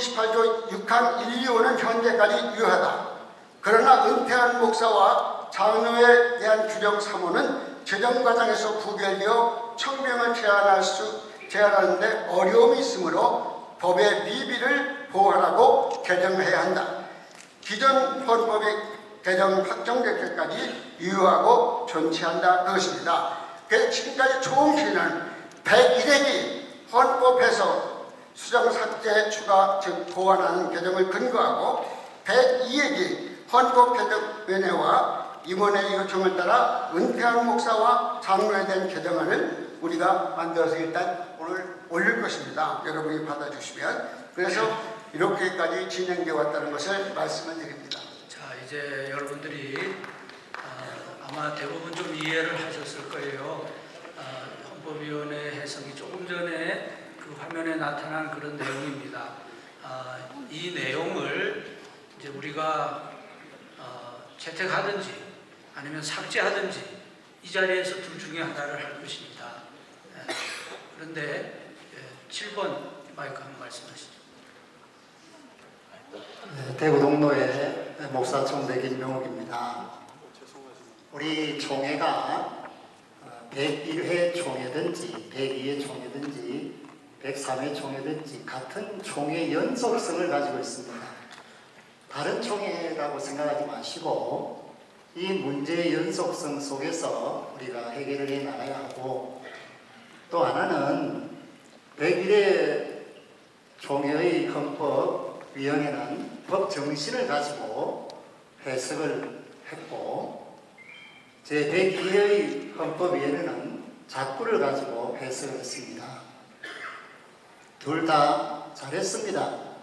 28조 6항 1, 2호는 현재까지 유효하다. 그러나 은퇴한 목사와 장로에 대한 규정 3호는 재정 과정에서 부결되어 청명을 제한하는데 어려움이 있으므로 법의 미비를 보완하고 개정해야 한다. 기존 헌법의 개정 확정될 때까지 유효하고 존치한다. 그것입니다. 그래서 지금까지 총 시는 101회기 헌법에서 수정 삭제 추가 즉 보완하는 개정을 근거하고 102회기 헌법개정위원회와 임원회의 요청을 따라 은퇴한 목사와 장로에 대한 개정안을 우리가 만들어서 일단 오늘 올릴 것입니다. 여러분이 받아주시면. 그래서 이렇게까지 진행되어 왔다는 것을 말씀을 드립니다. 자, 이제 여러분들이 아마 대부분 좀 이해를 하셨을 거예요. 헌법위원회 해석이 조금 전에 그 화면에 나타난 그런 내용입니다. 이 내용을 이제 우리가 채택하든지 아니면 삭제하든지 이 자리에서 둘 중에 하나를 할 것입니다. 그런데 7번 마이크 한번 말씀하시죠. 네, 대구 동로의 목사총대 김명욱입니다. 우리 총회가 101회 총회든지 102회 총회든지 103회 총회든지 같은 총회 연속성을 가지고 있습니다. 다른 총회라고 생각하지 마시고 이 문제의 연속성 속에서 우리가 해결을 해 나가야 하고, 또 하나는 101회 총회의 헌법위원회는 법 정신을 가지고 해석을 했고, 제102회의 헌법위원회는 작구를 가지고 해석을 했습니다. 둘 다 잘했습니다.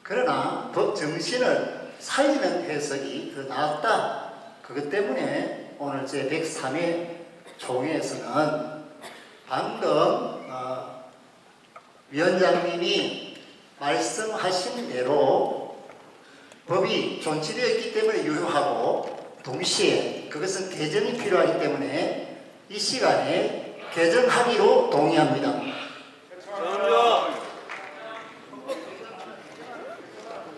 그러나 법 정신을 살리는 해석이 더 나았다. 그것 때문에 오늘 제103회 총회에서는 방금 위원장님이 말씀하신 대로 법이 존치되어 있기 때문에 유효하고, 동시에 그것은 개정이 필요하기 때문에 이 시간에 개정하기로 동의합니다.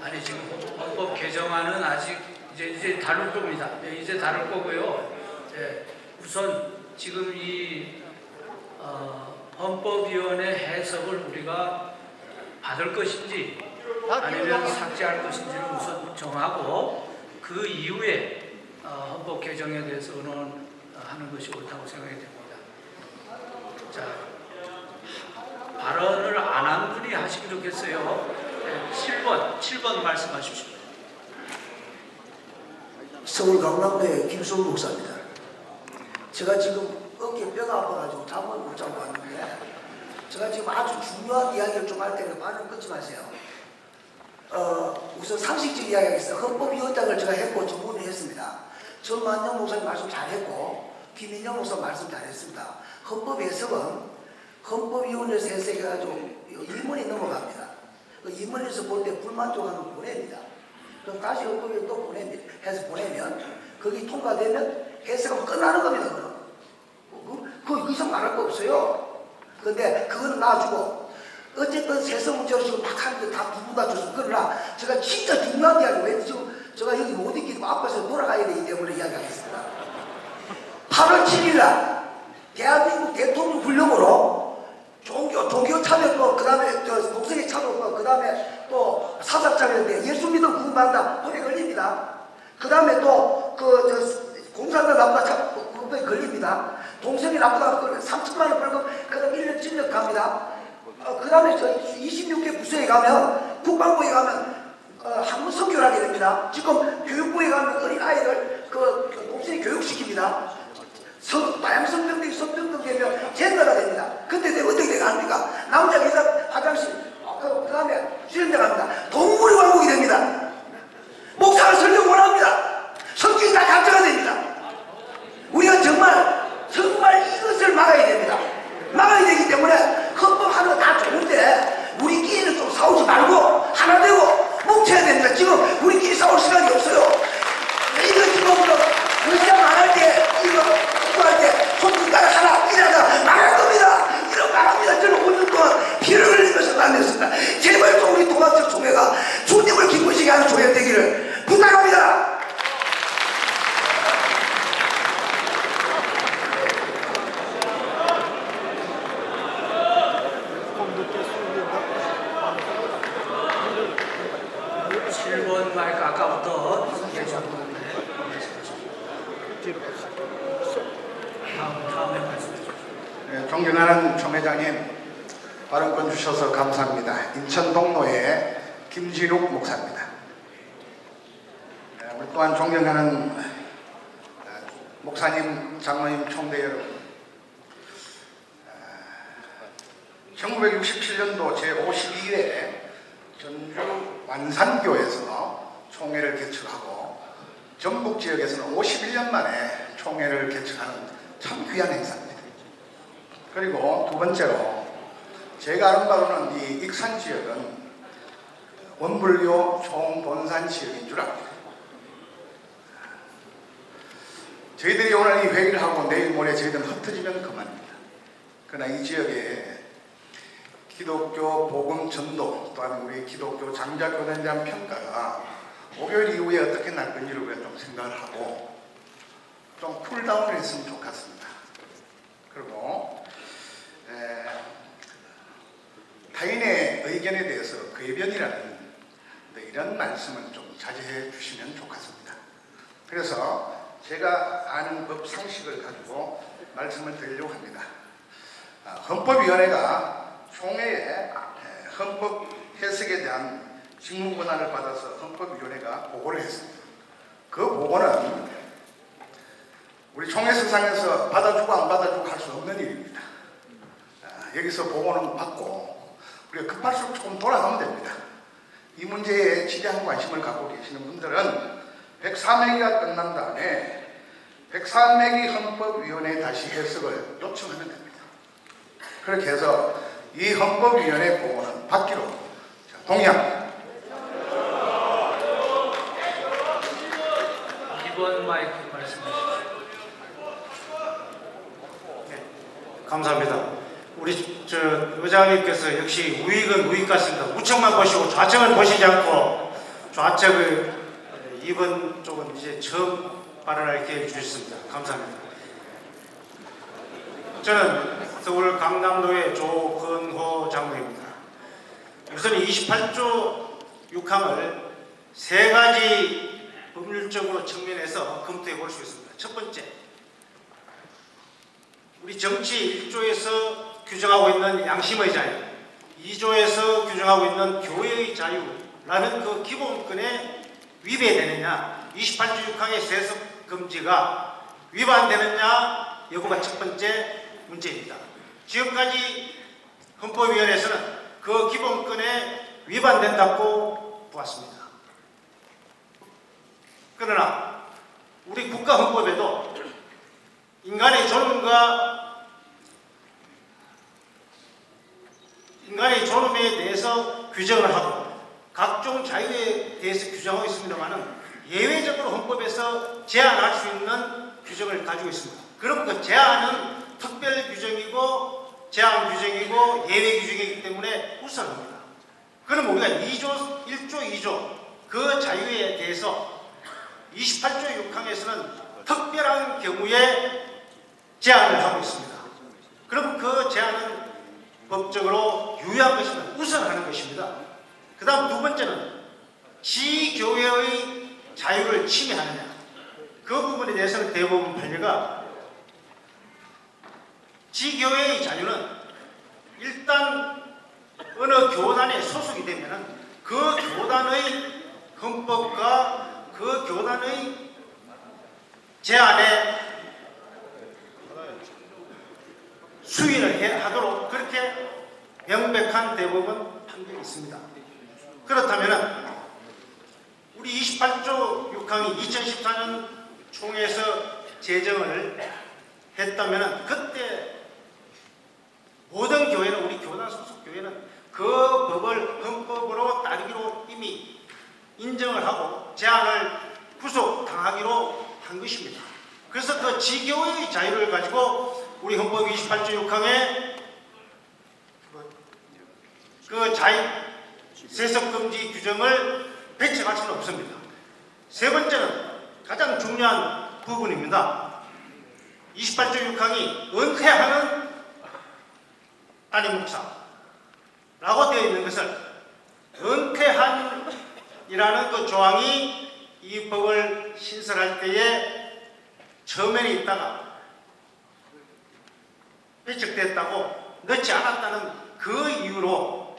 아니, 지금 헌법 개정안은 아직 이제 다룰 겁니다. 이제 다룰 거고요. 우선 지금 이 헌법위원회 해석을 우리가 받을 것인지 아니면 삭제할 것인지를 우선 정하고, 그 이후에 헌법 개정에 대해서 의논하는 것이 옳다고 생각이 됩니다. 자, 발언을 안 한 분이 하시면 좋겠어요. 7번 말씀하십시오. 서울 강남대 김수훈 목사입니다. 제가 지금 어깨 뼈가 아파가지고 잠을 못 자고 왔는데, 제가 지금 아주 중요한 이야기를 좀 할 테니까 말을 끊지 마세요. 우선 상식적 이야기 하겠습니다. 헌법위원장을 제가 했고 전문을 했습니다. 전만영 목사님 말씀 잘했고 김인영 목사 말씀 잘했습니다. 헌법 해석은 헌법위원회에서 해석해가지고 임원이 넘어갑니다. 그 임원에서 볼 때 불만족하면 보냅니다. 그럼 다시 헌법위원회 또 보냅니다. 해서 보내면 거기 통과되면 해석은 끝나는 겁니다. 그 이상 말할 거 없어요. 근데 그거는 놔주고, 어쨌든 세서 문제로 지금 막 하는데 다 두고 다 줬어. 그러나 제가 진짜 중요한 이야기, 왜 지금 제가 여기 못 있기도 앞에서 돌아가야 되기 때문에 이야기하겠습니다. 8월 7일날 대한민국 대통령 훈령으로 종교 차별법, 그 다음에 동성애 차별법, 그 다음에 또 사상차별인데 예수 믿음 구원받는다 법에 걸립니다. 그 다음에 또 공산당 나쁘다 법에 걸립니다. 동성애 나쁘다 걸리면 3천만 원 벌금, 그 다음에 1년 징역 갑니다. 그 다음에 26개 부서에 가면, 국방부에 가면 한문 선교를 하게 됩니다. 지금 교육부에 가면 어린 아이들 동성애 교육시킵니다. 다양성평등 성평등 되면 젠더가 됩니다. 근데 내가 어떻게 돼가 합니까? 남자 여자 화장실, 그 다음에 수련대 갑니다. 동물이 왕국이 됩니다. 목사가 설교 원합니다. 성경이 다 가짜가 됩니다. 우리가 정말 이것을 막아야 됩니다. 막아야 되기 때문에 헌법 하는 거 다 좋은데 우리끼리는 좀 싸우지 말고 하나 되고 뭉쳐야 됩니다. 지금 우리끼리 싸울 시간이 없어요. 이거 지금 의장 안 할 때, 이거 공부할 때 손등가락 하나 일하다 망할 겁니다. 이런 망합니다. 저는 5년 동안 피를 흘리면서 다녔습니다. 제발 좀 우리 동학적 총회가 7번 마이크 아까부터 다음에 말씀해 주십시오. 네, 존경하는 총회장님, 발언권 주셔서 감사합니다. 인천 동로의 김진욱 목사입니다. 우리 또한 존경하는 목사님, 장로님, 총대 여러분, 1967년도 제52회 전주 완산교에서 총회를 개최하고 전북 지역에서는 51년 만에 총회를 개최하는 참 귀한 행사입니다. 그리고 두 번째로 제가 아는 바로는 이 익산 지역은 원불교 총본산 지역인 줄 압니다. 저희들이 오늘 이 회의를 하고 내일 모레 저희들은 흩어지면 그만입니다. 그러나 이 지역에 기독교 복음 전도 또한 우리 기독교 장자교단에 대한 평가가 목요일 이후에 어떻게 날 건지를 우리가 좀 생각을 하고 좀 쿨다운을 했으면 좋겠습니다. 그리고 타인의 의견에 대해서 궤변이라는 이런 말씀은 좀 자제해 주시면 좋겠습니다. 그래서 제가 아는 법 상식을 가지고 말씀을 드리려고 합니다. 헌법위원회가 총회에 헌법 해석에 대한 직무 권한을 받아서 헌법위원회가 보고를 했습니다. 그 보고는 우리 총회석상에서 받아주고 안 받아주고 할 수 없는 일입니다. 여기서 보고는 받고 우리가 급할수록 조금 돌아가면 됩니다. 이 문제에 지대한 관심을 갖고 계시는 분들은 104명이가 끝난 다음에 104명이 헌법위원회에 다시 해석을 요청하면 됩니다. 그렇게 해서 이 헌법위원회 보고는 받기로 동의합니다. 2번 마이크 말씀해 주십시오. 감사합니다. 우리 의장님께서 역시 우익은 우익 같습니다. 우측만 보시고 좌측을 보시지 않고 좌측을 2번 쪽은 이제 처음 발언할 기회를 주셨습니다. 감사합니다. 저는 서울 강남도의 조건호 장로입니다. 우선 28조 6항을 세 가지 법률적으로 측면에서 검토해 볼 수 있습니다. 첫 번째, 우리 정치 1조에서 규정하고 있는 양심의 자유, 2조에서 규정하고 있는 교회의 자유라는 그 기본권에 위배되느냐, 28조 6항의 세습 금지가 위반되느냐 여부가 첫 번째 문제입니다. 지금까지 헌법위원회에서는 그 기본권에 위반된다고 보았습니다. 그러나 우리 국가 헌법에도 인간의 존엄에 대해서 규정을 하고 각종 자유에 대해서 규정하고 있습니다만 예외적으로 헌법에서 제한할 수 있는 규정을 가지고 있습니다. 그럼 그 제한은 특별 규정이고 제한 규정이고 예외 규정이기 때문에 우선합니다. 그럼 우리가 1조 2조 그 자유에 대해서 28조 6항에서는 특별한 경우에 제한을 하고 있습니다. 그럼 그 제한은 법적으로 유효한 것입니다. 우선하는 것입니다. 그 다음 두 번째는 지교회의 자유를 침해하느냐, 그 부분에 대해서는 대법원 판례가 지교회의 자유는 일단 어느 교단에 소속이 되면 그 교단의 헌법과 그 교단의 제안에 수위를 하도록 그렇게 명백한 대법원 판결이 있습니다. 그렇다면 우리 28조 6항이 2014년 총회에서 제정을 했다면 그때 모든 교회는, 우리 교단 소속 교회는 그 법을 헌법으로 따르기로 이미 인정을 하고 제안을 구속당하기로 한 것입니다. 그래서 그 지교회의 자유를 가지고 우리 헌법 28조 6항에 그 세습금지 규정을 배척할 수는 없습니다. 세 번째는 가장 중요한 부분입니다. 28조 6항이 은퇴하는 담임 목사라고 되어 있는 것을 은퇴한 이라는 그 조항이 이 법을 신설할 때에 처음에는 있다가 배척됐다고 넣지 않았다는 그 이유로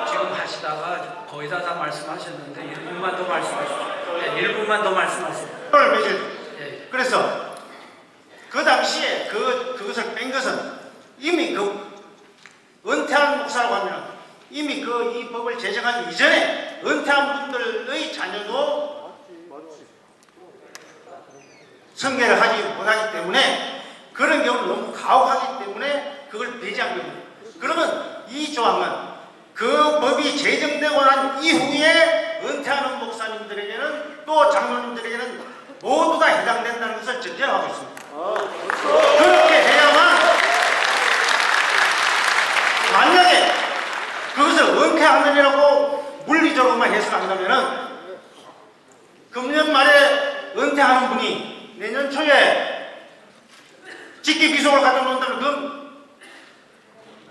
지금 하시다가 거의 다 말씀하셨는데 1분만 더 말씀하십시오. 네, 1분만 더 말씀하세요. 을 맺어요. 예. 그래서 그 당시에 그것을 뺀 것은 이미 그 은퇴한 목사라고 하면 이미 이 법을 제정하기 이전에 은퇴한 분들의 자녀도 성계를 하지 못하기 때문에 그런 경우는 너무 가혹하기 때문에 그걸 배제한 겁니다. 그러면 이 조항은 그 법이 제정되고 난 이후에 은퇴하는 목사님들에게는 또 장로님들에게는 모두 다 해당된다는 것을 전제하고 있습니다. 그렇게 해야만 만약에 그것을 은퇴하느냐고 물리적으로만 해석한다면은 금년 말에 은퇴하는 분이 내년 초에 직계 비속을 갖다 놓는다면 그건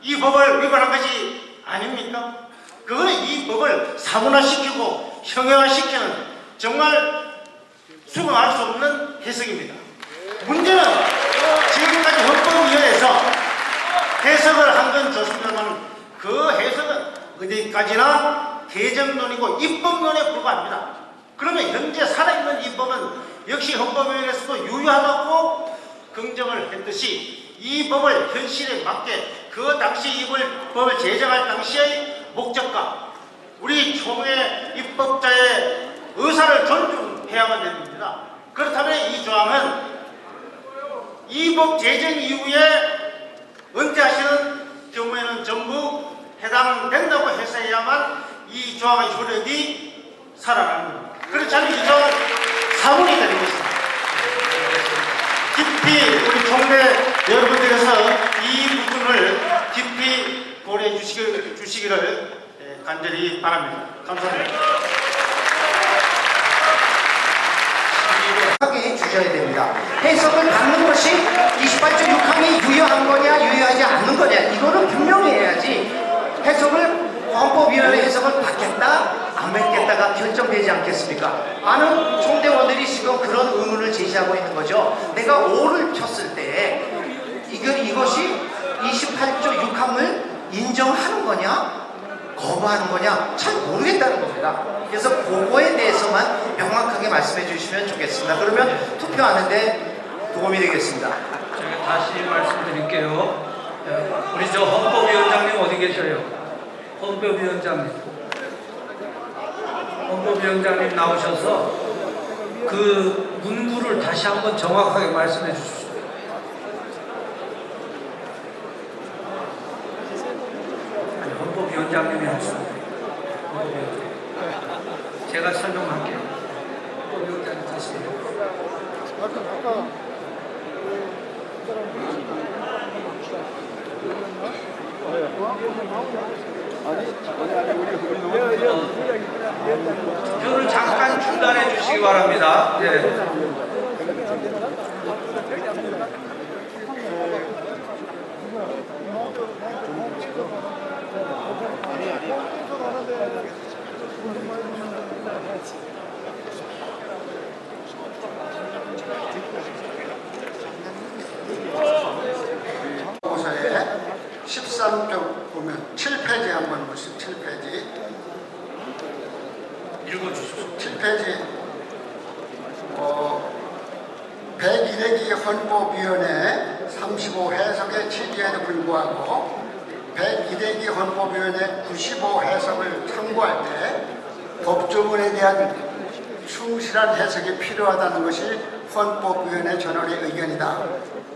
이 법을 위반한 것이 아닙니까? 그거는 이 법을 사문화시키고 형용화시키는 정말 수긍할 수 없는 해석입니다. 문제는 지금까지 헌법위원회에서 해석을 한 건 좋습니다만 그 해석은 어디까지나 개정론이고 입법론에 불과합니다. 그러면 현재 살아있는 이 법은 역시 헌법위원회에서도 유효하다고 긍정을 했듯이 이 법을 현실에 맞게 그 당시 이 법을 제정할 당시의 목적과 우리 총회 입법자의 의사를 존중해야만 됩니다. 그렇다면 이 조항은 이 법 제정 이후에 은퇴하시는 경우에는 전부 해당된다고 해서야만 이 조항의 효력이 살아나는 겁니다. 그렇지 않으면 이 조항은 사문이 되는 것입니다. 깊이 우리 총회 여러분들께서 이 부분을 깊이 고려해 주시기를 간절히 바랍니다. 감사합니다. 하게 주셔야 됩니다. 해석을 받는 것이 28조 6항이 유효한 거냐 유효하지 않는 거냐 이거는 분명히 해야지 해석을 헌법위원회 해석을 받겠다 안 받겠다가 결정되지 않겠습니까? 많은 총대원들이 지금 그런 의문을 제시하고 있는 거죠. 내가 오를 쳤을 때 이것이 28조 6항을 인정하는 거냐 거부하는 거냐 잘 모르겠다는 겁니다. 그래서 그거에 대해서만 명확하게 말씀해 주시면 좋겠습니다. 그러면 투표하는데 도움이 되겠습니다. 제가 다시 말씀드릴게요. 우리 저 헌법위원장님 어디 계셔요? 헌법위원장님 나오셔서 그 문구를 다시 한번 정확하게 말씀해 주십시오. 아니, 헌법위원장님이 하십니다. 제가 설명할게요. 헌법위원장님 다시 해요. 투표를 잠깐 중단해 주시기 바랍니다. 네. 보고서에 13쪽 보면 7페이지 한번 보시죠. 7페이지. 읽어주십시오. 7페이지 101회기 헌법위원회 35 해석의 취지에도 불구하고 101회기 헌법위원회 95 해석을 참고할 때 법조문에 대한 충실한 해석이 필요하다는 것이 헌법위원회 전원의 의견이다.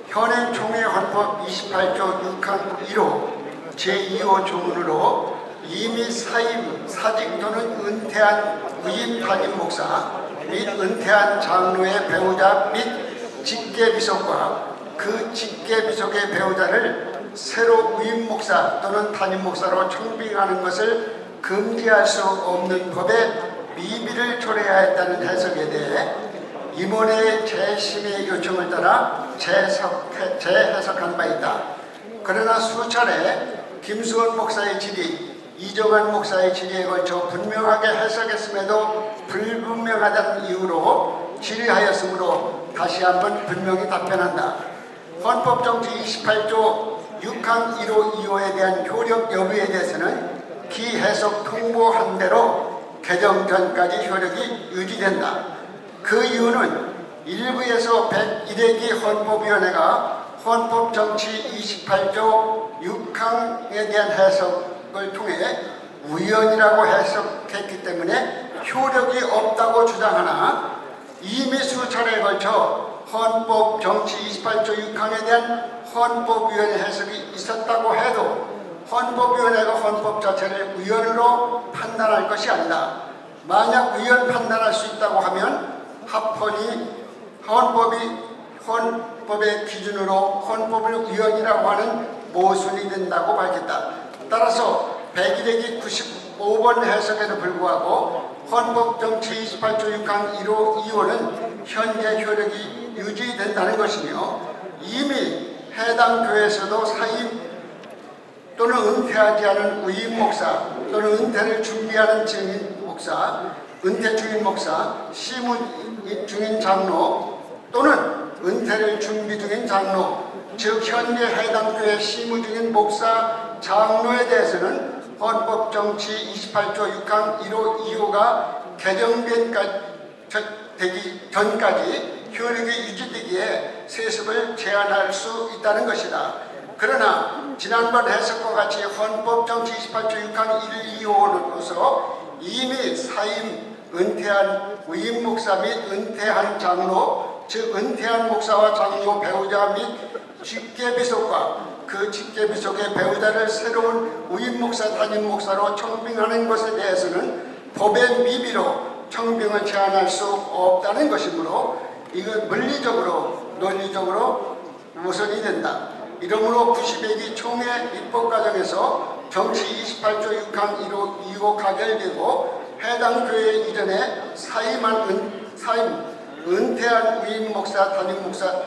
현행 총회 헌법 28조 6항 1호 제2호 조문으로 이미 사임, 사직 또는 은퇴한 의임 담임 목사 및 은퇴한 장로의 배우자 및 직계비속과 그 직계비속의 배우자를 새로 의임 목사 또는 담임 목사로 청빙하는 것을 금지할 수 없는 법에 미비를 초래하였다는 해석에 대해 임원회의 재심의 요청을 따라 재해석한 바 있다. 그러나 수차례 김수원 목사의 질의, 이종환 목사의 질의에 걸쳐 분명하게 해석했음에도 불분명하다는 이유로 질의하였으므로 다시 한번 분명히 답변한다. 헌법정치 28조 6항 1호 2호에 대한 효력 여부에 대해서는 기해석 통보한 대로 개정 전까지 효력이 유지된다. 그 이유는 일부에서 101회기 헌법위원회가 헌법정치 28조 6항에 대한 해석을 통해 우연이라고 해석했기 때문에 효력이 없다고 주장하나 이미 수차례에 걸쳐 헌법정치 28조 6항에 대한 헌법위원회 해석이 있었다고 해도 헌법위원회가 헌법 자체를 우연으로 판단할 것이 아니다. 만약 우연 판단할 수 있다고 하면 합헌이 헌법의 기준으로 헌법을 우연이라고 하는 모순이 된다고 밝혔다. 따라서 101회기 95번 해석에도 불구하고 헌법정치 28조 6항 1호 2호는 현재 효력이 유지된다는 것이며 이미 해당 교회에서도 사임 또는 은퇴하지 않은 위임 목사 또는 은퇴를 준비하는 증인 목사, 은퇴 중인 목사, 시무 중인 장로 또는 은퇴를 준비 중인 장로, 즉 현재 해당 교회 시무 중인 목사, 장로에 대해서는 헌법정치 28조 6항 1호 2호가 개정되기 전까지 효력이 유지되기에 세습을 제한할 수 있다는 것이다. 그러나 지난번 해석과 같이 헌법정치 28조 6항 1, 2호로서 이미 사임, 은퇴한 위임 목사 및 은퇴한 장로, 즉 은퇴한 목사와 장로 배우자 및 직계비속과 그 직계비속의 배우자를 새로운 위임 목사, 담임 목사로 청빙하는 것에 대해서는 법의 미비로 청빙을 제한할 수 없다는 것이므로 이건 물리적으로, 논리적으로 우선이 된다. 이러므로 90회기 총회 입법 과정에서 정치 28조 6항 1호 2호 가결되고 해당 교회 이전에 은퇴한 위임 목사, 담임 목사,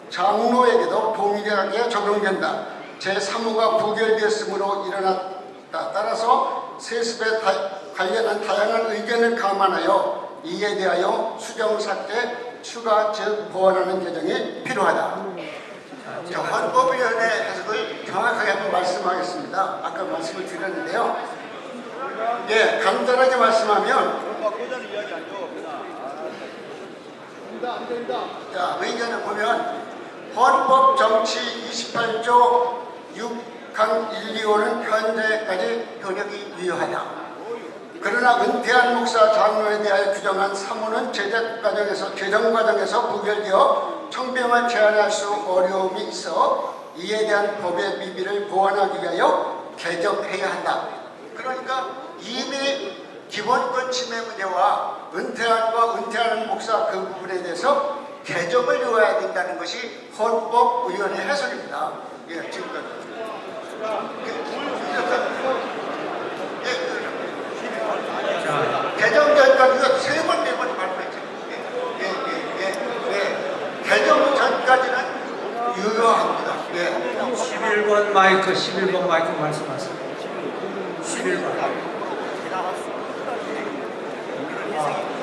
장로에게도 동일하게 적용된다. 제3호가 부결되었으므로 일어났다. 따라서 세습에 관련한 다양한 의견을 감안하여 이에 대하여 수정 삭제, 추가 즉 보완하는 개정이 필요하다. 헌법위원회 해석을 정확하게 한번 말씀하겠습니다. 아까 말씀을 드렸는데요. 예, 간단하게 말씀하면 자, 의견을 보면 헌법 정치 28조 6항 1, 2호는 현재까지 효력이 유효하다. 그러나 은퇴한 목사 장로에 대하여 규정한 3호는 제정 과정에서 부결되어 청병을 제한할 수 어려움이 있어 이에 대한 법의 미비를 보완하기 위하여 개정해야 한다. 그러니까 이미 기본권 침해 문제와 은퇴한과 은퇴하는 목사 그 부분에 대해서 개정을 이루어야 된다는 것이 헌법위원회 해석입니다. 예, 지금까지. 개정 전까지가 3번, 4번 발표했죠. 개정 전까지는 유효합니다. 11번 마이크 말씀하세요. 11번.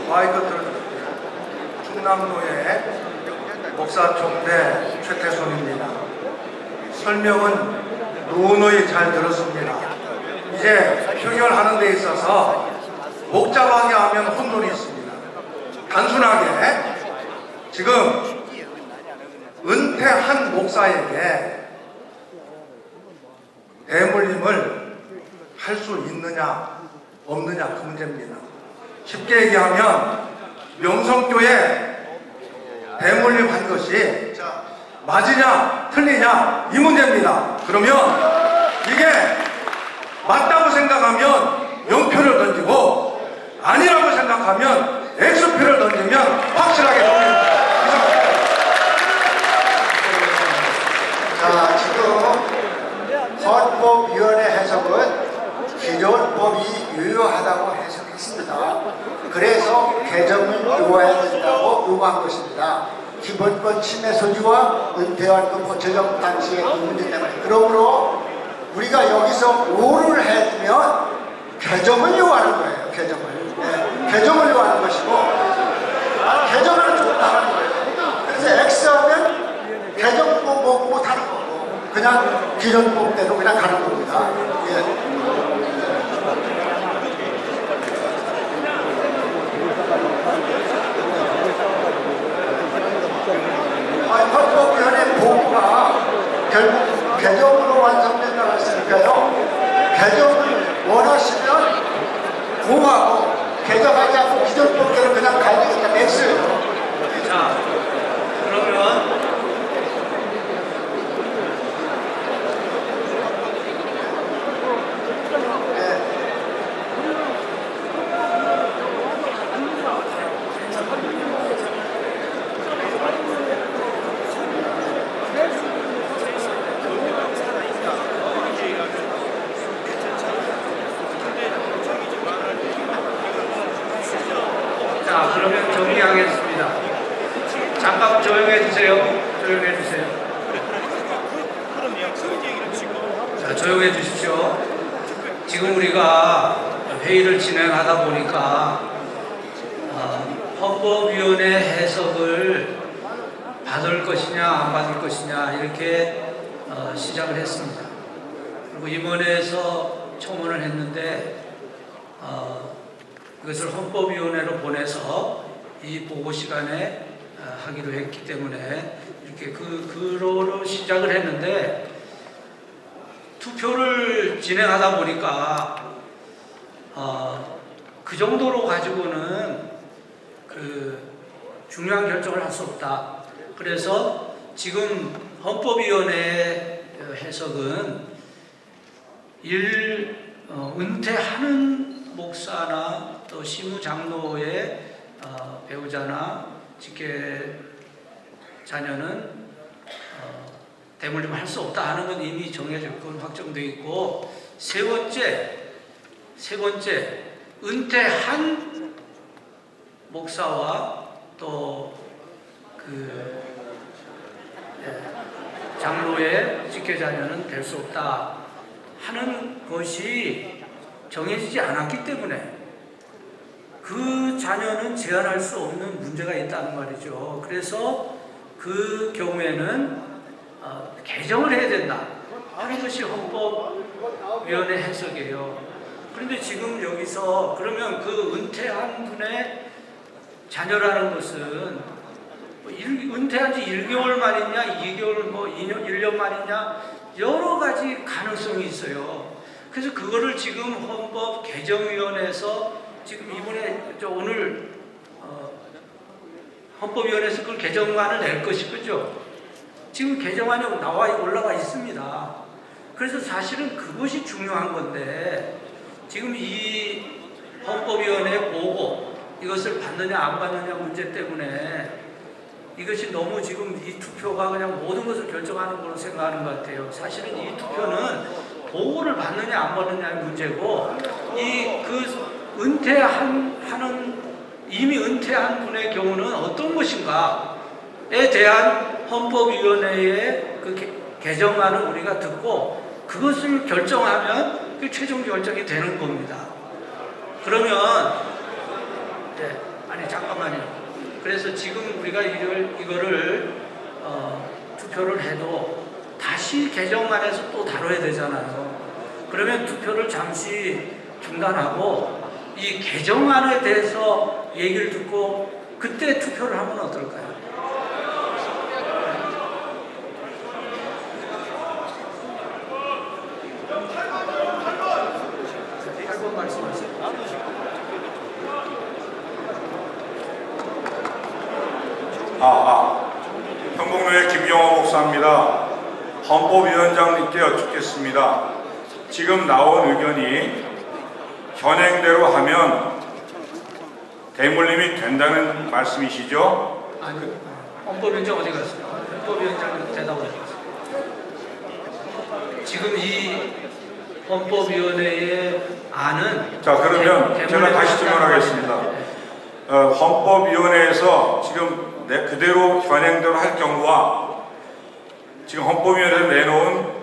마이크 들어주세요. 충남로의 목사 총대 최태손입니다. 설명은 누누이 잘 들었습니다. 이제 표결하는 데 있어서 복잡하게 하면 혼돈이 있습니다. 단순하게 지금 은퇴한 목사에게 대물림을 할 수 있느냐 없느냐 그 문제입니다. 쉽게 얘기하면 명성교회 대물림 한 것이 맞으냐 틀리냐 이 문제입니다. 그러면 이게 맞다고 생각하면 0표를 던지고 아니라고 생각하면 X표를 던지면 확실하게 됩니다. 자, 지금 헌법위원회 해석은 기존 법이 유효하다고 해석했습니다. 그래서 개정을 이루어야 된다고 요구한 것입니다. 기본권 침해 소지와 은퇴활동 보채적 당시의 그 문제 때문에 그러므로 우리가 여기서 5를 해두면 개정을 요구하는 거예요. 개정을. 네, 개정을 요구하는 것이고 개정을 좋다는 거예요. 그래서 X하면 개정 못하는 거고 그냥 기존법대로 그냥 가는 겁니다. 예. 헌법위원회 보고가 결국 개정으로 완성된다고 했으니까요. 개정을 원하시면 공하고 개정하지 않고 기존법대로 그냥 가야 되겠다. X예요. 자, 그러면 자, 그러면 정리하겠습니다. 잠깐 조용해 주세요. 조용해 주세요. 자, 조용해 주십시오. 지금 우리가 회의를 진행하다 보니까 헌법위원회 해석을 받을 것이냐 안 받을 것이냐 이렇게 시작을 했습니다. 그리고 임원회에서 청원을 했는데 이것을 헌법위원회로 보내서 이 보고 시간에 하기로 했기 때문에 이렇게 그로로 시작을 했는데 투표를 진행하다 보니까 그 정도로 가지고는 그 중요한 결정을 할 수 없다. 그래서 지금 헌법위원회 해석은 은퇴하는 목사나 또 시무장로의 배우자나 직계 자녀는 대물림 할 수 없다 하는 건 이미 정해져 있고 확정되어 있고 세 번째 은퇴한 목사와 또 그 장로의 직계 자녀는 될 수 없다 하는 것이 정해지지 않았기 때문에 그 자녀는 제한할 수 없는 문제가 있다는 말이죠. 그래서 그 경우에는 개정을 해야 된다 하는 것이 헌법위원회 해석이에요. 그런데 지금 여기서 그러면 그 은퇴한 분의 자녀라는 것은 은퇴한 지 1개월 만이냐 2개월 뭐 2년 1년 만이냐 여러 가지 가능성이 있어요. 그래서 그거를 지금 헌법 개정위원회에서 지금 이번에 오늘 헌법위원회에서 그 개정안을 낼 것이 그죠? 지금 개정안이 올라가 있습니다. 그래서 사실은 그것이 중요한 건데 지금 이 헌법위원회 보고 이것을 받느냐 안 받느냐 문제 때문에 이것이 너무 지금 이 투표가 그냥 모든 것을 결정하는 걸로 생각하는 것 같아요. 사실은 이 투표는 보고를 받느냐 안 받느냐의 문제고 이 그 은퇴하는 이미 은퇴한 분의 경우는 어떤 것인가에 대한 헌법위원회의 그 개정안을 우리가 듣고 그것을 결정하면 그 최종 결정이 되는 겁니다. 그러면 아니 잠깐만요. 그래서 지금 우리가 이거를 투표를 해도 다시 개정안에서 또 다뤄야 되잖아요. 그러면 투표를 잠시 중단하고 이 개정안에 대해서 얘기를 듣고 그때 투표를 하면 어떨까요? 평봉로의 김경호 목사입니다. 헌법위원장님께 여쭙겠습니다. 지금 나온 의견이 현행대로 하면 대물림이 된다는 말씀이시죠? 아니, 헌법위원장 어디 갔어요? 헌법위원장 대답을 해주세요. 지금 이 헌법위원회의 안은 자, 그러면 제가 다시 질문하겠습니다. 헌법위원회에서 지금 그대로 현행대로 할 경우와 지금 헌법위원회에서 내놓은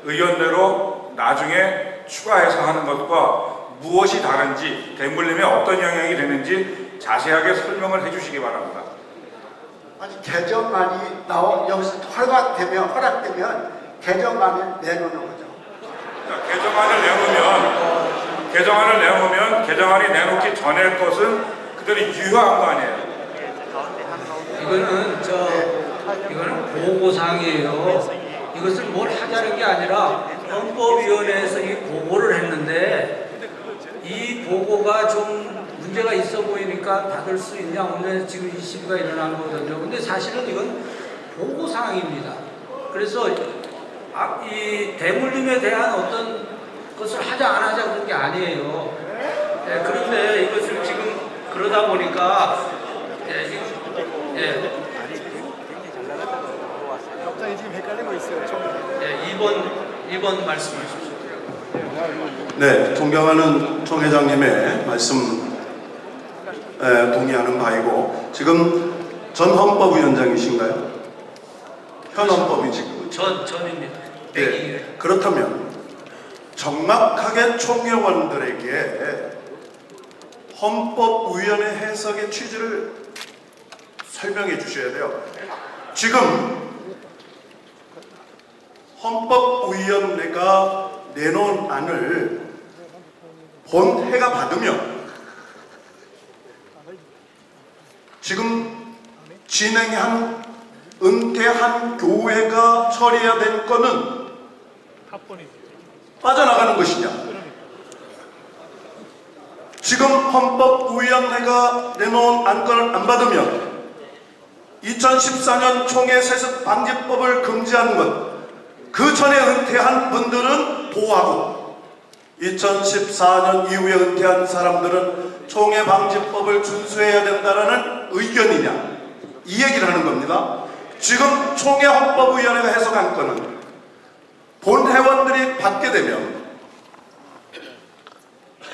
의견대로 나중에 추가해서 하는 것과 무엇이 다른지, 대물림에 어떤 영향이 되는지 자세하게 설명을 해주시기 바랍니다. 아니 개정안이 여기서 허락되면 개정안을 내놓는 거죠. 개정안을 내놓으면 개정안이 내놓기 전에 것은 그대로 유효한 거 아니에요? 이거는 보고사항이에요. 이것을 뭘 하자는 게 아니라 헌법위원회에서 이 보고를 했는데 이 보고가 좀 문제가 있어 보이니까 받을 수 있냐 없냐 지금 이 시비가 일어난 거거든요. 근데 사실은 이건 보고사항입니다. 그래서 이 대물림에 대한 어떤 것을 하자 안 하자 그런 게 아니에요. 그런데 이것을 지금 그러다 보니까 갑자기 지금 헷갈리고 있어요. 2번 말씀하십시오. 네, 존경하는 총 회장님의 말씀 동의하는 바이고, 지금 전 헌법위원장이신가요? 현 헌법이 지금. 전입니다. 네, 그렇다면 정확하게 총회원들에게 헌법위원회 해석의 취지를 설명해 주셔야 돼요. 지금 헌법위원회가 내놓은 안을 본회가 받으면 지금 진행한 은퇴한 교회가 처리해야 될 거는 빠져나가는 것이냐? 지금 헌법위원회가 내놓은 안건을 안 받으면 2014년 총회 세습 방지법을 금지하는 것, 그 전에 은퇴한 분들은 보호하고 2014년 이후에 은퇴한 사람들은 총회 방지법을 준수해야 된다는 의견이냐, 이 얘기를 하는 겁니다. 지금 총회 헌법위원회가 해석한 건은 본회원들이 받게 되면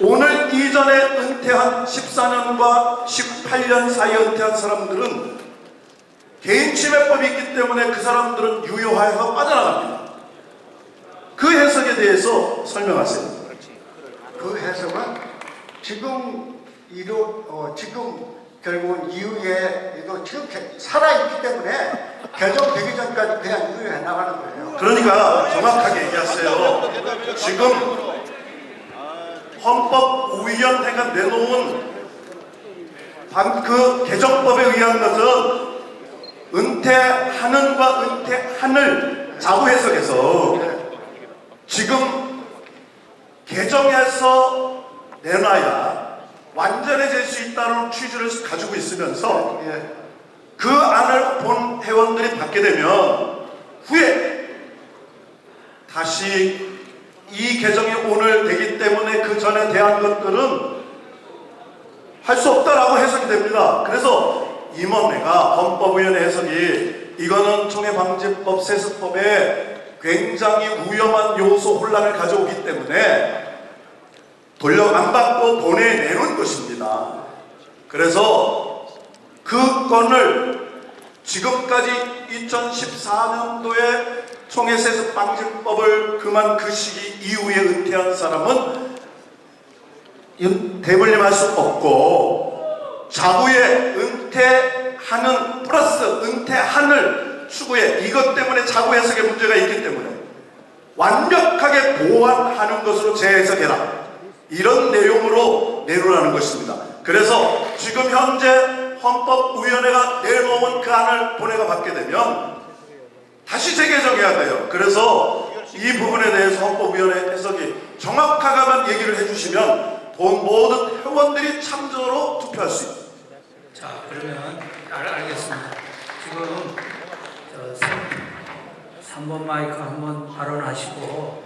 오늘 이전에 은퇴한 14년과 18년 사이에 은퇴한 사람들은 개인침해법이 있기 때문에 그 사람들은 유효화해서 빠져나갑니다. 그 해석에 대해서 설명하세요. 그 해석은 지금 지금 결국은 이후에 지금 살아있기 때문에 개정되기 전까지 그냥 유효해 나가는 거예요. 그러니까 정확하게 얘기하세요. 지금 헌법위원회가 내놓은 그 개정법에 의한 것은 은퇴하는과 은퇴한을 자부 해석해서 지금 개정해서 내놔야 완전해질 수 있다는 취지를 가지고 있으면서 그 안을 본 회원들이 받게 되면 후에 다시 이 개정이 오늘 되기 때문에 그 전에 대한 것들은 할 수 없다라고 해석이 됩니다. 그래서 임원회가 헌법위원회 해석이 이거는 총회방지법 세습법에 굉장히 위험한 요소 혼란을 가져오기 때문에 돌려 안 받고 보내내는 것입니다. 그래서 그 건을 지금까지 2014년도에 총회세습방지법을 금한 그 시기 이후에 은퇴한 사람은 대물림할 수 없고 자구에 은퇴하는 플러스 은퇴한을 추구해 이것 때문에 자구 해석에 문제가 있기 때문에 완벽하게 보완하는 것으로 재해석해라, 이런 내용으로 내놓으라는 것입니다. 그래서 지금 현재 헌법위원회가 내놓은 그 안을 본회가 받게 되면 다시 재개정해야 돼요. 그래서 이 부분에 대해서 헌법위원회 해석이 정확하게만 얘기를 해주시면 모든 회원들이 참조로 투표할 수 있습니다. 자, 그러면 알겠습니다. 지금 3번 마이크 한번 발언하시고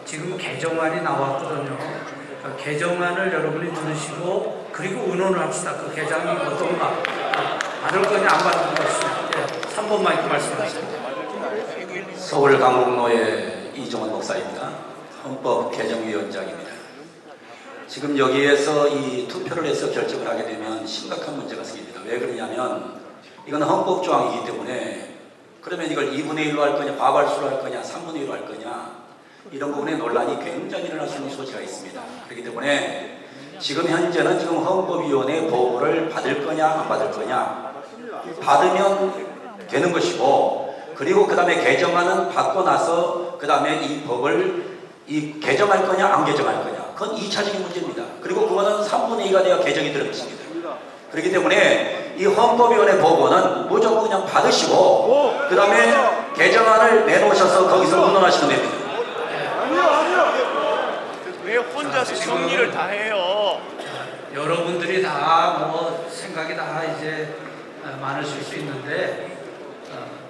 지금 개정안이 나왔거든요. 개정안을 여러분이 들으시고 그리고 의논을 합시다. 그 개정이 어떤가, 받을 거냐 안 받을 거냐. 3번 마이크 말씀하시죠. 서울 강북노회 이종원 목사입니다. 헌법 개정위원장입니다. 지금 여기에서 이 투표를 해서 결정을 하게 되면 심각한 문제가 생깁니다. 왜 그러냐면 이건 헌법 조항이기 때문에 그러면 이걸 2분의 1로 할 거냐, 과반수로 할 거냐, 3분의 1로 할 거냐 이런 부분에 논란이 굉장히 일어날 수 있는 소지가 있습니다. 그렇기 때문에 지금 현재는 지금 헌법위원회 보고를 받을 거냐 안 받을 거냐 받으면 되는 것이고 그리고 그 다음에 개정안은 받고 나서 그 다음에 이 법을 개정할 거냐 안 개정할 거냐 그건 2차적인 문제입니다. 그리고 그거는 3분의 2가 되어 개정이 되는 것입니다. 그렇기 때문에 이 헌법위원회 보고는 무조건 그냥 받으시고 그 다음에 개정안을 내놓으셔서 거기서 의논하시면 됩니다. 왜 혼자서 정리를 다 해요? 여러분들이 다 뭐 생각이 다 이제 많으실 수 있는데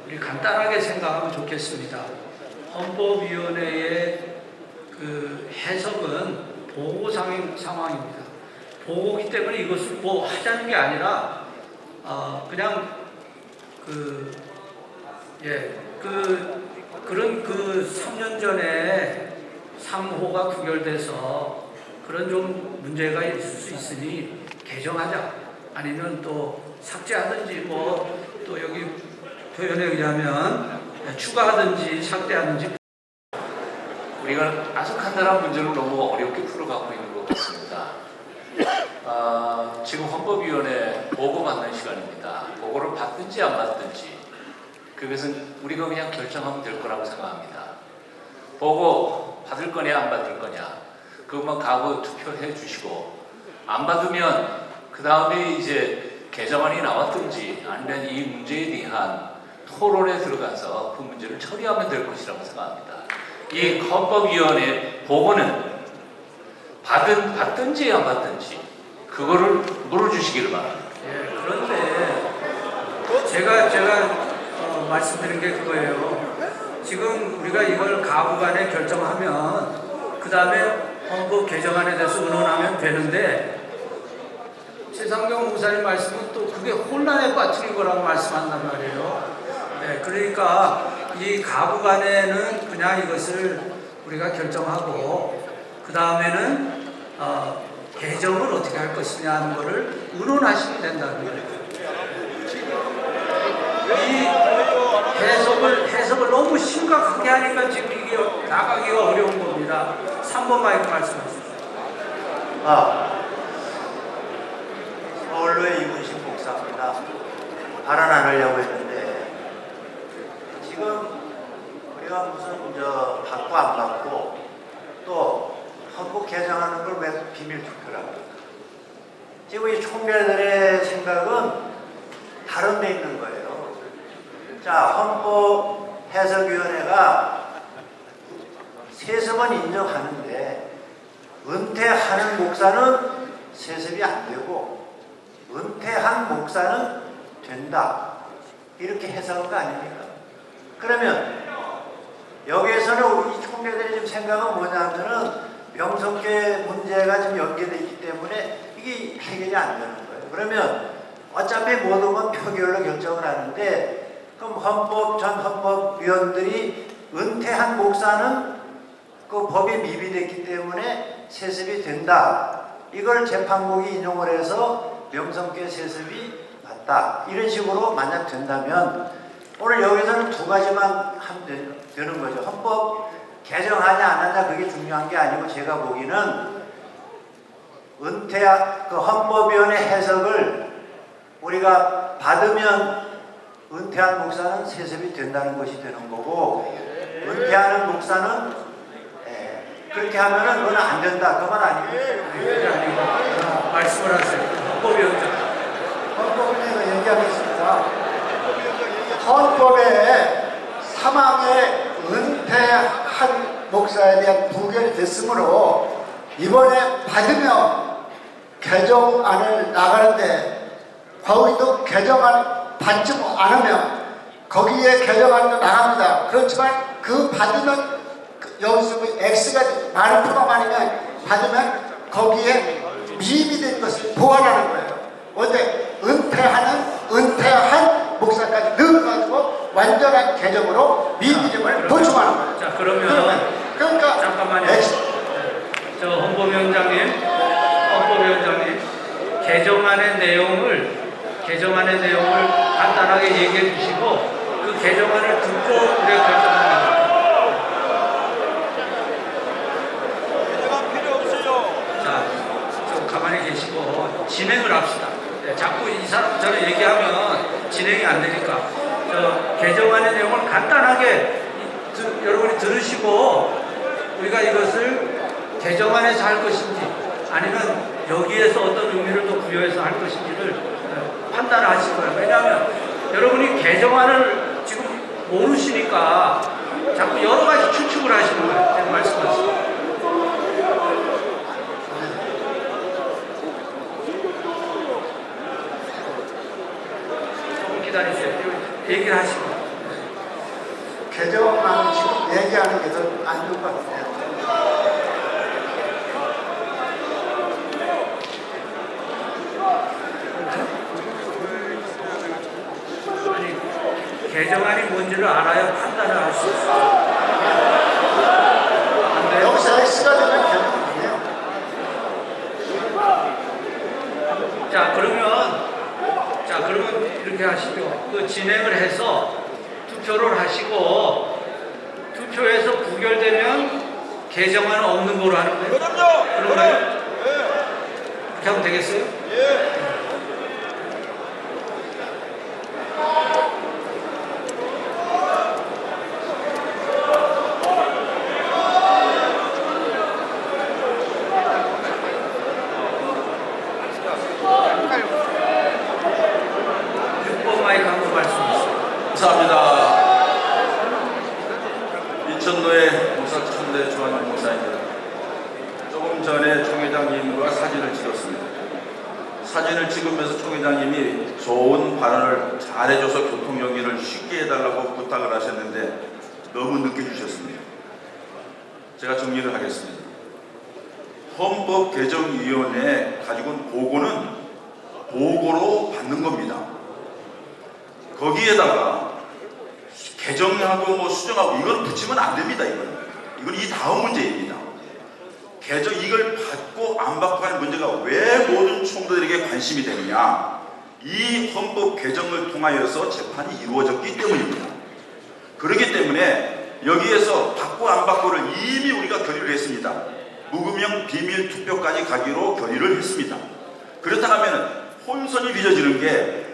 우리 간단하게 생각하면 좋겠습니다. 헌법위원회의 그 해석은 보고 상황입니다. 보고기 때문에 이것을 뭐 하자는 게 아니라 그냥 그런 3년 전에 3호가 구결돼서 그런 좀 문제가 있을 수 있으니 개정하자 아니면 또 삭제하든지 뭐 또 여기 표현에 의하면 추가하든지 삭제하든지 우리가 아주 간단한 문제를 너무 어렵게 풀어가고 있는 것 같습니다. 지금 헌법위원회 보고 받는 시간입니다. 보고를 받든지 안 받든지 그것은 우리가 그냥 결정하면 될 거라고 생각합니다. 보고 받을 거냐 안 받을 거냐 그것만 가고 투표해 주시고 안 받으면 그 다음에 이제 개정안이 나왔든지 아니면 이 문제에 대한 토론에 들어가서 그 문제를 처리하면 될 것이라고 생각합니다. 이 헌법위원회 보고는 받든지 안 받든지 그거를 물어주시기를 바랍니다. 예, 그런데 제가 말씀드린 게 그거예요. 지금 우리가 이걸 가부간에 결정하면 그 다음에 헌법 개정안에 대해서 의논하면 되는데 최상경 목사님 말씀은 또 그게 혼란에 빠뜨린 거라고 말씀한단 말이에요. 네, 그러니까 이 가부간에는 그냥 이것을 우리가 결정하고 그 다음에는 개정을 어떻게 할 것이냐 하는 거를 의논하시면 된다는 거예요. 이 해석을 너무 심각하게 하니까 지금 이게 나가기가 어려운 겁니다. 3번 마이크 말씀하세요. 서울로의 이문식 목사입니다. 발언 안 하려고 했는데 지금 우리가 무슨 받고 안 받고 또 헌법 개정하는 걸 왜 비밀 투표를 합니까? 지금 이 총재들의 생각은 다른 데 있는 거예요. 자, 헌법 해석위원회가 세습은 인정하는데 은퇴하는 목사는 세습이 안 되고 은퇴한 목사는 된다. 이렇게 해석한 거 아닙니까? 그러면 여기에서는 우리 총재들의 지금 생각은 뭐냐면은 명성계 문제가 지금 연계되어 있기 때문에 이게 해결이 안 되는 거예요. 그러면 어차피 모든 건 표결로 결정을 하는데 그럼 전 헌법위원들이 은퇴한 목사는 그 법이 미비됐기 때문에 세습이 된다. 이걸 재판국이 인용을 해서 명성계 세습이 맞다. 이런 식으로 만약 된다면 오늘 여기서는 두 가지만 하면 되는 거죠. 헌법 개정하냐 안 하냐 그게 중요한 게 아니고 제가 보기에는 그 헌법위원회 해석을 우리가 받으면 은퇴한 목사는 세습이 된다는 것이 되는 거고 은퇴하는 목사는 그렇게 하면은 그건 안 된다. 그 말 아니에요? 그게 아니고 말씀을 하세요. 헌법위원회가 얘기하겠습니다. 헌법에 사망에 은퇴한 목사에 대한 부결이 됐으므로 이번에 받으면 개정안을 나가는데 거기도 개정안 받지 않으면 거기에 개정안도 나갑니다. 그렇지만 그 받으면 여기서 X가 많은 표가 많으면 받으면 거기에 미비된 것을 보완하는 거예요. 근데 은퇴한 목사까지 넣어가지고 완전한 개정으로 미비점을 보충하는 거예요. 자, 그러면 그러니까 잠깐만요. 저 헌법위원장님 위원장님, 개정안의 내용을 간단하게 얘기해 주시고 그 개정안을 듣고 우리가 결정합니다. 자, 좀 가만히 계시고 진행을 합시다. 네, 자꾸 이 사람처럼 얘기하면 진행이 안 되니까 개정안의 내용을 간단하게 여러분이 들으시고 우리가 이것을 개정안에서 할 것인지 아니면 여기에서 어떤 의미를 또 부여해서 할 것인지를 판단하실 거예요. 왜냐하면 여러분이 개정안을 지금 모르시니까 자꾸 여러 가지 추측을 하시는 거예요. 제가 말씀하시죠. 조금 기다리세요. 얘기를 하시고. 개정안 지금 얘기하는 게 더 안 좋은 것 같아요. 아니, 개정안이 뭔지를 알아야 판단을 할 수 있어요. 여기서 X가 되면 개정안이에요. 자, 그러면 이렇게 하시죠. 그 진행을 해서 투표를 하시고 투표에서 부결되면 개정안은 없는 거로 하는 거예요? 그런가요? 그렇게 하면 되겠어요? 감사합니다. 인천노예 목사천대 조한영 목사입니다. 조금 전에 총회장님과 사진을 찍었습니다. 사진을 찍으면서 총회장님이 좋은 발언을 잘해줘서 교통정리를 쉽게 해달라고 부탁을 하셨는데 너무 늦게 주셨습니다. 제가 정리를 하겠습니다. 헌법개정위원회에 가지고 온 보고는 보고로 받는 겁니다. 거기에다가 개정하고 뭐 수정하고 이건 붙이면 안 됩니다. 이건 이 다음 문제입니다. 개정 이걸 받고 안 받고 하는 문제가 왜 모든 총독들에게 관심이 되느냐? 이 헌법 개정을 통하여서 재판이 이루어졌기 때문입니다. 그렇기 때문에 여기에서 받고 안 받고를 이미 우리가 결의를 했습니다. 무금형 비밀 투표까지 가기로 결의를 했습니다. 그렇다면 혼선이 빚어지는 게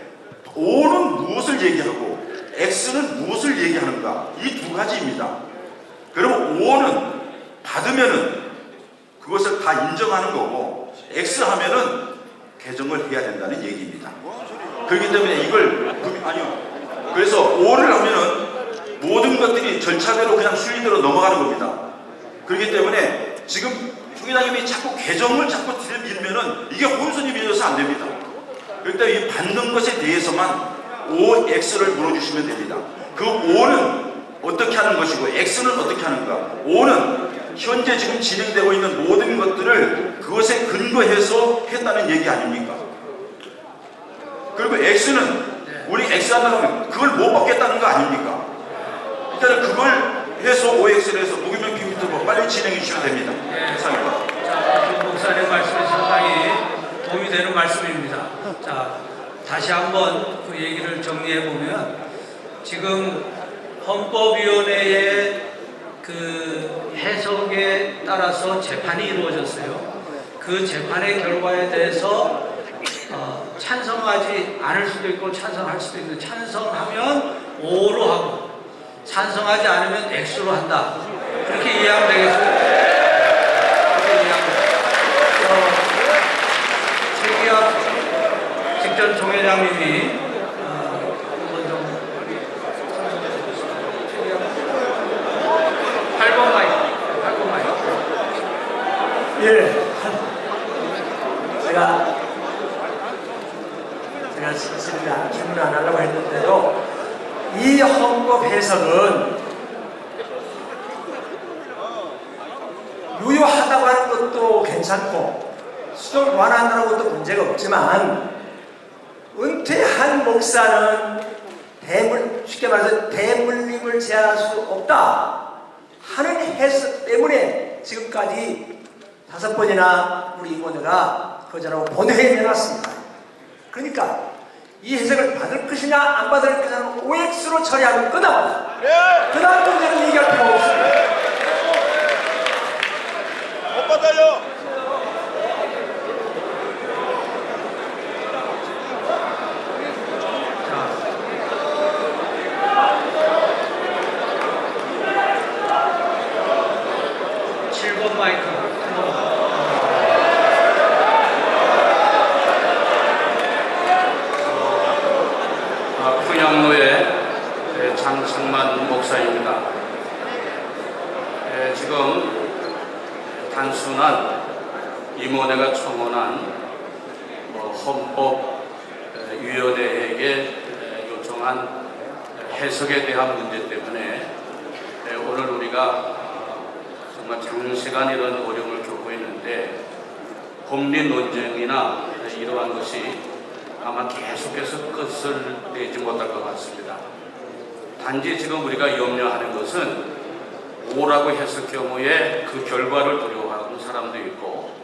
O는 무엇을 얘기하고 X는 무엇을 얘기하는가? 이 두 가지입니다. 그럼 O는 받으면은 그것을 다 인정하는 거고 X 하면은 개정을 해야 된다는 얘기입니다. 그렇기 때문에 이걸 아니요. 그래서 O를 하면은 모든 것들이 절차대로 그냥 순리대로 넘어가는 겁니다. 그렇기 때문에 지금 총회장님이 자꾸 개정을 자꾸 들이밀면은 이게 혼선이 빚어져서 안 됩니다. 그렇기 때문에 이 받는 것에 대해서만 O, X를 물어주시면 됩니다. 그 O는 어떻게 하는 것이고 X는 어떻게 하는가? O는 현재 지금 진행되고 있는 모든 것들을 그것에 근거해서 했다는 얘기 아닙니까? 그리고 X는 우리 X 한다고 하면 그걸 못 받겠다는 거 아닙니까? 일단은 그걸 해서 OX를 해서 무기명 비밀투표 빨리 진행해 주시면 됩니다. 이상입니다. 자, 김 목사님 말씀이 상당히 도움이 되는 말씀입니다. 자, 다시 한번 그 얘기를 정리해 보면 지금 헌법위원회의 그 해석에 따라서 재판이 이루어졌어요. 그 재판의 결과에 대해서 찬성하지 않을 수도 있고 찬성할 수도 있는데 찬성하면 O로 하고 찬성하지 않으면 X로 한다. 그렇게 이해하면 되겠습니다. 그렇게 이해하면 최기학 직전 총회장님이 한번 좀 8번 마이크. 예. 제가 질문 안 하려고 했는데요. 이 헌법 해석은 유효하다고 하는 것도 괜찮고 수정 완화한다는 것도 문제가 없지만 은퇴한 목사는 쉽게 말해서 대물림을 제한할 수 없다 하는 해석 때문에 지금까지 5번이나 우리 임원회가 거절하고 본회의에 내놨습니다. 그러니까 이 해석을 받을 것이냐 안 받을 것이냐는 OX로 처리하면 끝납니다. 그 다음 문제는 얘기할 필요가 없습니다. 못 받아요. 자, 7번 마이크. 풍양로의 장승만 목사입니다. 지금 단순한 임원회가 청원한 헌법위원회에게 요청한 해석에 대한 문제 때문에 오늘 우리가 정말 장시간 이런 어려움을 겪고 있는데 법리 논쟁이나 이러한 것이 아마 계속해서 끝을 내지 못할 것 같습니다. 단지 지금 우리가 염려하는 것은 O라고 했을 경우에 그 결과를 두려워하는 사람도 있고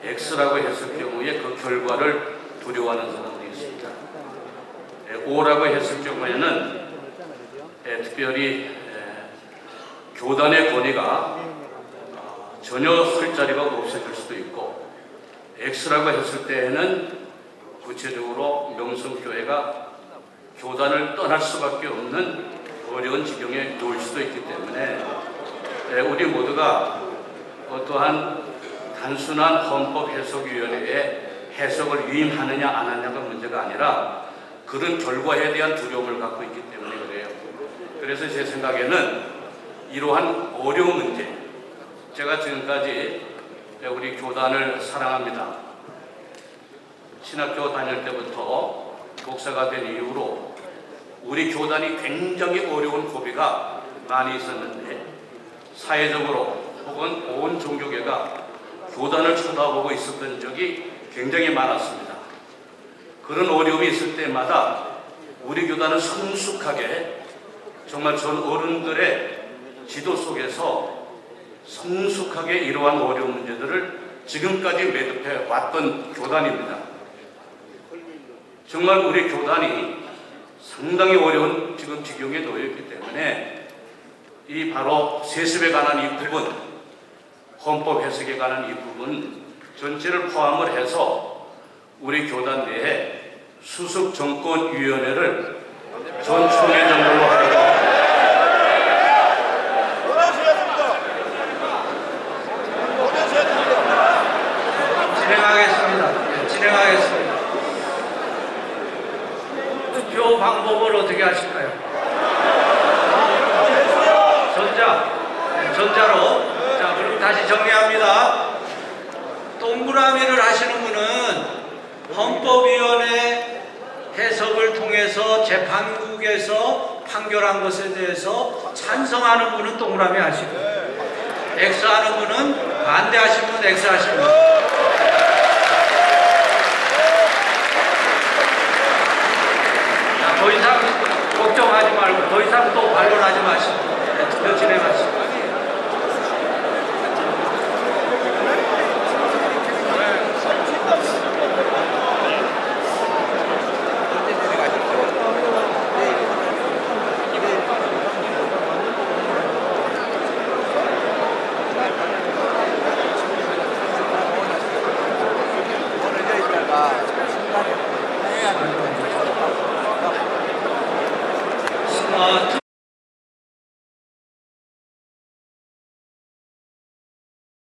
X라고 했을 경우에 그 결과를 두려워하는 사람도 있습니다. O라고 했을 경우에는 특별히 교단의 권위가 전혀 설 자리가 없어질 수도 있고 X라고 했을 때에는 구체적으로 명성교회가 교단을 떠날 수밖에 없는 어려운 지경에 놓일 수도 있기 때문에 우리 모두가 어떠한 단순한 헌법해석위원회의 해석을 위임하느냐 안 하느냐가 문제가 아니라 그런 결과에 대한 두려움을 갖고 있기 때문에 그래요. 그래서 제 생각에는 이러한 어려운 문제, 제가 지금까지 우리 교단을 사랑합니다. 신학교 다닐 때부터 목사가 된 이후로 우리 교단이 굉장히 어려운 고비가 많이 있었는데 사회적으로 혹은 온 종교계가 교단을 쳐다보고 있었던 적이 굉장히 많았습니다. 그런 어려움이 있을 때마다 우리 교단은 성숙하게 정말 전 어른들의 지도 속에서 성숙하게 이러한 어려운 문제들을 지금까지 매듭해 왔던 교단입니다. 정말 우리 교단이 상당히 어려운 지금 지경에 놓여 있기 때문에 이 바로 세습에 관한 이 부분, 헌법 해석에 관한 이 부분 전체를 포함을 해서 우리 교단 내에 수습 정권위원회를 전 총회장으로 하고 진행하겠습니다. 투표 방법을 어떻게 하실까요? 전자로. 자, 그럼 다시 정리합니다. 동그라미를 하시는 분은 헌법위원회 해석을 통해서 재판국에서 판결한 것에 대해서 찬성하는 분은 동그라미 하시고, X 하는 분은 반대하시는 분은 X 하시고. 더 이상 걱정하지 말고 더 이상 또 반론하지 마시고 투표 진행하시고.